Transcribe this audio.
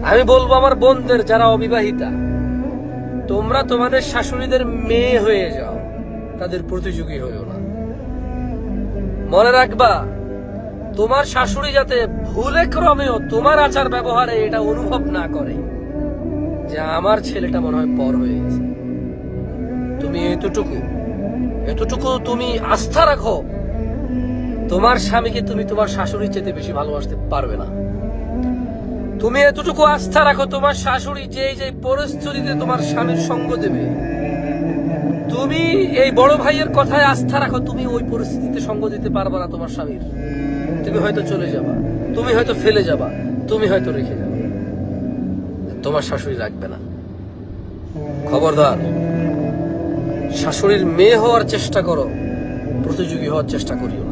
আমি বলবো আমার বোনদের যারা অবিবাহিতা, তোমরা তোমাদের শাশুড়িদের মেয়ে হয়ে যাও, তাদের প্রতিযোগী হইও না। মনে রাখবা, তোমার শাশুড়ি যাতে ভুলে ক্রমেও তোমার আচার ব্যবহারে এটা অনুভব না করে যে আমার ছেলেটা মনে হয় পর হয়ে গেছে। তুমি এতটুকু তুমি আস্থা রাখো, তোমার স্বামীকে তুমি তোমার শাশুড়ির চেয়ে বেশি ভালোবাসতে পারবে না। তুমি এতটুকু আস্থা রাখো, তোমার শাশুড়ি যে পরিস্থিতিতে তোমার স্বামীর সঙ্গ দেবে, তুমি এই বড় ভাইয়ের কথায় আস্থা রাখো, তুমি ওই পরিস্থিতিতে সঙ্গ দিতে পারবে না তোমার স্বামীর। তুমি হয়তো চলে যাবা, তুমি হয়তো ফেলে যাবা, তুমি হয়তো রেখে যাবা, তোমার শাশুড়ি রাখবে না। খবরদার, শাশুড়ির মেয়ে হওয়ার চেষ্টা করো, প্রতিযোগী হওয়ার চেষ্টা করিও না।